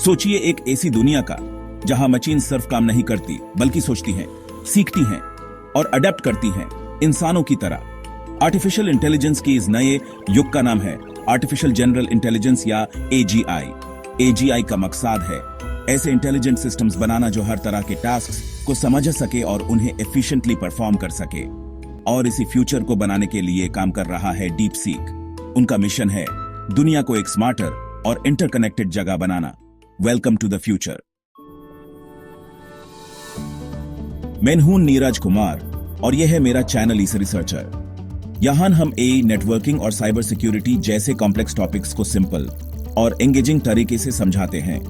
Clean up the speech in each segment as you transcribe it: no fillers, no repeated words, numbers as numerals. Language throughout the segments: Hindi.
सोचिए एक ऐसी दुनिया का जहां मशीन सिर्फ काम नहीं करती बल्कि सोचती हैं, सीखती हैं और अडेप्ट करती हैं इंसानों की तरह। आर्टिफिशियल इंटेलिजेंस की इस नए युग का नाम है आर्टिफिशियल जनरल इंटेलिजेंस या एजीआई। एजीआई का मकसद है ऐसे इंटेलिजेंट सिस्टम्स बनाना जो हर तरह के टास्क को समझ सके और उन्हें एफिशिएंटली परफॉर्म कर सके। और इसी फ्यूचर को बनाने के लिए काम कर रहा है डीप सीक। उनका मिशन है दुनिया को एक स्मार्टर और इंटरकनेक्टेड जगह बनाना। Welcome to the future. मैं हूं नीरज कुमार और यह है मेरा चैनल इस रिसर्चर। यहां हम एआई, नेटवर्किंग और साइबर सिक्योरिटी जैसे कॉम्प्लेक्स टॉपिक्स को सिंपल और एंगेजिंग तरीके से समझाते हैं।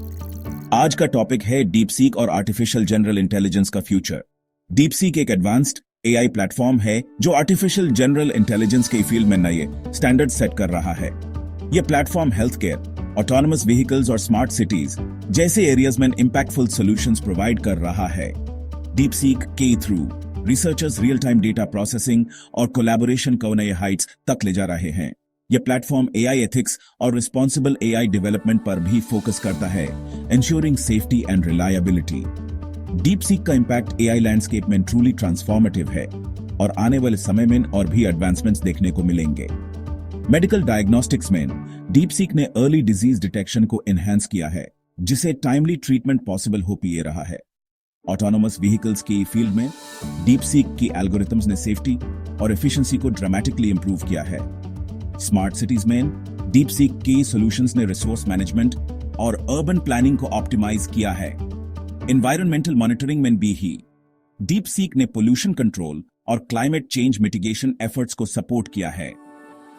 आज का टॉपिक है डीप सीक और आर्टिफिशियल जनरल इंटेलिजेंस का फ्यूचर। डीप सीक एक एडवांस्ड एआई प्लेटफॉर्म है जो आर्टिफिशियल जनरल इंटेलिजेंस के फील्ड में नए स्टैंडर्ड सेट कर रहा है। यह platform health care, autonomous vehicles और स्मार्ट सिटीज जैसे एरियाज में इंपैक्टफुल सॉल्यूशंस प्रोवाइड कर रहा है। डीप सीक के through researchers real time data processing और कोलैबोरेशन को नए हाइट्स तक ले जा रहे हैं। यह प्लेटफॉर्म एआई एथिक्स और रिस्पॉन्सिबल एआई डेवलपमेंट पर भी फोकस करता है, ensuring safety and reliability। Deep seek का इंपैक्ट एआई लैंडस्केप में ट्रूली ट्रांसफॉर्मेटिव है और आने वाले समय में और भी एडवांसमेंट्स देखने को मिलेंगे। मेडिकल डायग्नोस्टिक्स में डीप सीक ने अर्ली डिजीज डिटेक्शन को एनहांस किया है, जिसे टाइमली ट्रीटमेंट पॉसिबल हो पा रहा है। ऑटोनोमस व्हीकल्स की फील्ड में डीप सीक की एल्गोरिथम्स ने सेफ्टी और एफिशिएंसी को ड्रामेटिकली इंप्रूव किया है। स्मार्ट सिटीज में डीप सीक की सॉल्यूशंस ने रिसोर्स मैनेजमेंट और अर्बन प्लानिंग को ऑप्टिमाइज किया है। एनवायरमेंटल मॉनिटरिंग में भी डीप सीक ने पोल्यूशन कंट्रोल और क्लाइमेट चेंज मिटिगेशन एफर्ट्स को सपोर्ट किया है।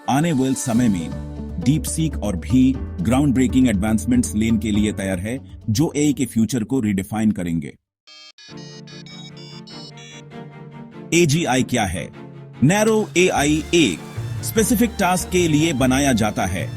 आने वाले समय में डीप सीक और भी ग्राउंड ब्रेकिंग एडवांसमेंट्स लेने के लिए तैयार है जो एआई के फ्यूचर को रिडिफाइन करेंगे। एजीआई क्या है? नैरो एआई एक स्पेसिफिक टास्क के लिए बनाया जाता है,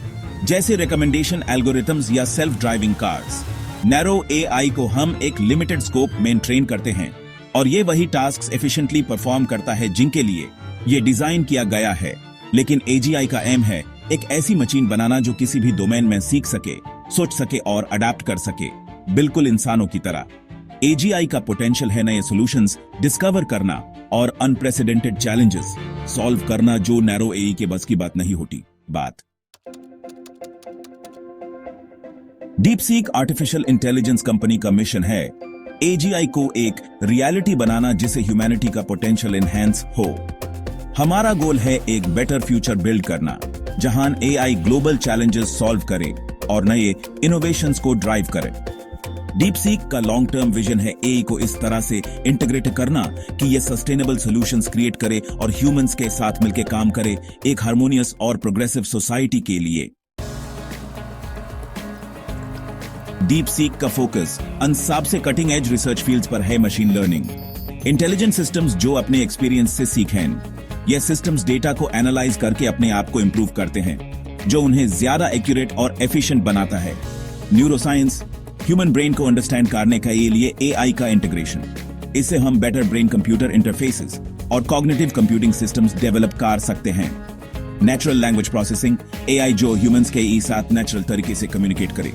जैसे रिकमेंडेशन एल्गोरिथम्स या self driving cars. Narrow AI को हम एक लिमिटेड स्कोप में ट्रेन करते हैं और ये वही टास्क एफिशिएंटली परफॉर्म करता है जिनके लिए ये डिजाइन किया गया है। लेकिन एजीआई का एम है एक ऐसी मशीन बनाना जो किसी भी डोमेन में सीख सके, सोच सके और अडेप्ट कर सके, बिल्कुल इंसानों की तरह। एजीआई का पोटेंशियल है नए सॉल्यूशंस डिस्कवर करना और अनप्रेसिडेंटेड चैलेंजेस सॉल्व करना जो नैरो एआई के बस की बात नहीं होती। Deep seek artificial intelligence company का मिशन है एजीआई को एक रियलिटी बनाना जिसे ह्यूमैनिटी का पोटेंशियल एनहांस हो। हमारा गोल है एक बेटर फ्यूचर बिल्ड करना जहां एआई ग्लोबल चैलेंजेस सॉल्व करे और नए इनोवेशंस को ड्राइव करे। डीप सीक का लॉन्ग टर्म विजन है एआई को इस तरह से इंटीग्रेट करना कि यह सस्टेनेबल सॉल्यूशंस क्रिएट करे और ह्यूमंस के साथ मिलकर काम करे एक हार्मोनियस और प्रोग्रेसिव सोसाइटी के लिए। डीप सीक का फोकस अन सबसे कटिंग एज रिसर्च फील्ड्स पर है। मशीन लर्निंग इंटेलिजेंट सिस्टम्स जो अपने एक्सपीरियंस से सीखें। यह सिस्टम्स डेटा को एनालाइज करके अपने आप को इंप्रूव करते हैं, जो उन्हें ज्यादा एक्यूरेट और एफिशिएंट बनाता है। न्यूरोसाइंस ह्यूमन ब्रेन को अंडरस्टैंड करने के लिए एआई का इंटीग्रेशन। इससे हम बेटर ब्रेन कंप्यूटर इंटरफेसेस और कॉग्निटिव कंप्यूटिंग सिस्टम्स डेवलप कर सकते हैं। नेचुरल लैंग्वेज प्रोसेसिंग एआई जो ह्यूमंस के साथ नेचुरल तरीके से कम्युनिकेट करे।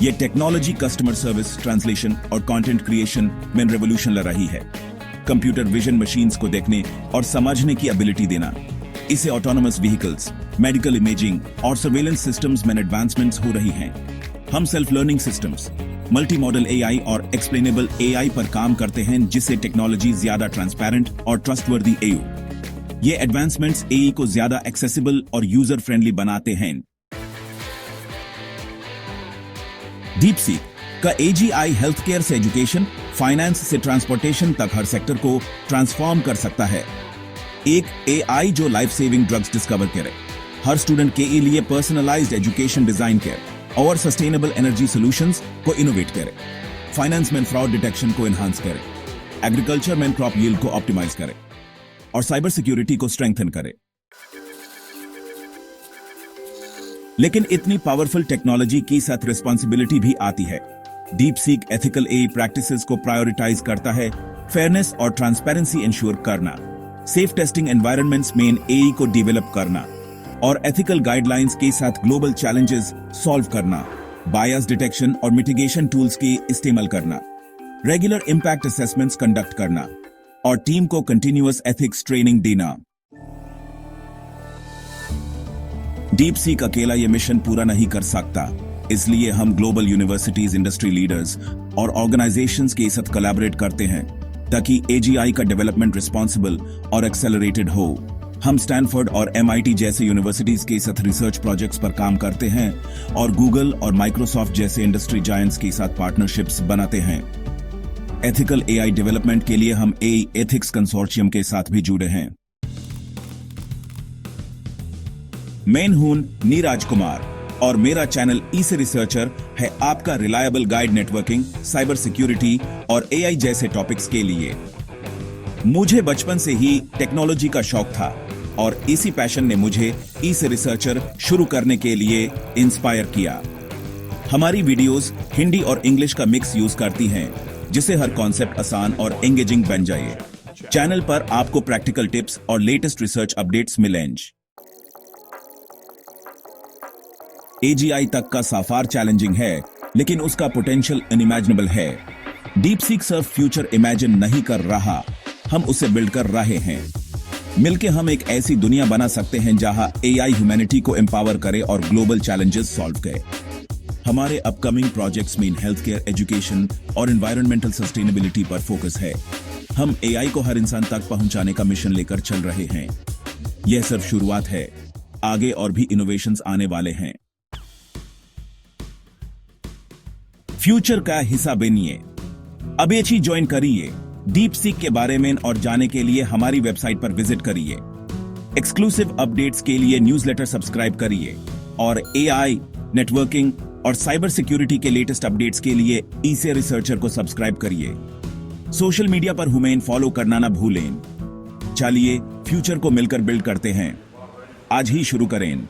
यह टेक्नोलॉजी कस्टमर सर्विस, ट्रांसलेशन और कंटेंट क्रिएशन में रेवोल्यूशन ला रही है। कंप्यूटर विजन मशीन्स को देखने और समझने की एबिलिटी देना। इसे ऑटोनमस व्हीकल्स, मेडिकल इमेजिंग और सर्वेलेंस सिस्टम्स में एडवांसमेंट्स हो रही हैं। हम self learning systems, multi modal AI और एक्सप्लेनेबल एआई पर काम करते हैं जिससे टेक्नोलॉजी ज्यादा ट्रांसपेरेंट और ट्रस्टवर्दी हो। ये एडवांसमेंट्स एआई को ज्यादा एक्सेसिबल और यूजर फ्रेंडली बनाते हैं। डीप सीक का एजीआई हेल्थ केयर से एजुकेशन, फाइनेंस से ट्रांसपोर्टेशन तक हर सेक्टर को ट्रांसफॉर्म कर सकता है। एक एआई जो लाइफ सेविंग ड्रग्स डिस्कवर करे, हर स्टूडेंट के लिए पर्सनलाइज्ड एजुकेशन डिजाइन करे और सस्टेनेबल एनर्जी सॉल्यूशंस को इनोवेट करे। फाइनेंस में फ्रॉड डिटेक्शन को एनहांस करे, एग्रीकल्चर में क्रॉप यील्ड को ऑप्टिमाइज करे और साइबर सिक्योरिटी को स्ट्रेंथन करे। लेकिन इतनी पावरफुल टेक्नोलॉजी के साथ रिस्पॉन्सिबिलिटी भी आती है। Deep seek ethical AI practices को प्रायोरिटाइज करता है, फेयरनेस और ट्रांसपेरेंसी इंश्योर करना, सेफ टेस्टिंग एनवायरनमेंट्स में एआई को डेवलप करना और एथिकल गाइडलाइंस के साथ ग्लोबल चैलेंजेस सॉल्व करना। बायस डिटेक्शन और मिटिगेशन टूल्स के इस्तेमाल करना, रेगुलर इम्पैक्ट असेसमेंट्स कंडक्ट करना और टीम को कंटिन्यूअस एथिक्स ट्रेनिंग देना। डीप सीक अकेला ये मिशन पूरा नहीं कर सकता, इसलिए हम ग्लोबल यूनिवर्सिटीज, इंडस्ट्री लीडर्स और ऑर्गेनाइजेशंस के साथ कोलैबोरेट करते हैं ताकि एजीआई का डेवलपमेंट रिस्पॉन्सिबल और एक्सेलरेटेड हो। हम स्टैनफोर्ड और एमआईटी जैसे यूनिवर्सिटीज के साथ रिसर्च प्रोजेक्ट्स पर काम करते हैं और गूगल और माइक्रोसॉफ्ट जैसे इंडस्ट्री जायंट्स के साथ पार्टनरशिप्स बनाते हैं। एथिकल एआई डेवलपमेंट के लिए हम एआई एथिक्स कंसोर्शियम के साथ भी जुड़े हैं। मैं हूं नीरज कुमार और मेरा चैनल ईसे रिसर्चर है आपका reliable guide networking, cyber security और एआई जैसे टॉपिक्स के लिए। मुझे बचपन से ही टेक्नोलॉजी का शौक था और इसी पैशन ने मुझे ईसे रिसर्चर शुरू करने के लिए इंस्पायर किया। हमारी वीडियोस हिंदी और इंग्लिश का मिक्स यूज करती हैं, जिससे हर कॉन्सेप्ट आसान और एंगेजिंग बन जाए। चैनल पर आपको प्रैक्टिकल टिप्स और लेटेस्ट रिसर्च अपडेट्स मिलेंगे। एजीआई तक का सफर चैलेंजिंग है, लेकिन उसका पोटेंशियल अनइमेजिनेबल है। डीप सीक सिर्फ फ्यूचर इमेजिन नहीं कर रहा, हम उसे बिल्ड कर रहे हैं। मिलकर हम एक ऐसी दुनिया बना सकते हैं जहां एआई ह्यूमैनिटी को एम्पावर करे और ग्लोबल चैलेंजेस सॉल्व करे। हमारे अपकमिंग प्रोजेक्ट्स में हेल्थ केयर, एजुकेशन और एनवायरमेंटल सस्टेनेबिलिटी पर फोकस है। हम एआई को हर इंसान तक पहुंचाने का मिशन लेकर चल रहे हैं। यह सिर्फ शुरुआत है, आगे और भी इनोवेशंस आने वाले हैं। फ्यूचर का हिस्सा बनिए। अभी अच्छी ज्वाइन करिए। डीप सीक के बारे में और जाने के लिए हमारी वेबसाइट पर विजिट करिए। एक्सक्लूसिव अपडेट्स के लिए न्यूज़लेटर सब्सक्राइब करिए और एआई, नेटवर्किंग और साइबर सिक्योरिटी के लेटेस्ट अपडेट्स के लिए ईसे रिसर्चर को सब्सक्राइब करिए। सोशल मीडिया पर हमें फॉलो करना ना भूलें। चलिए फ्यूचर को मिलकर बिल्ड करते हैं। आज ही शुरू करें।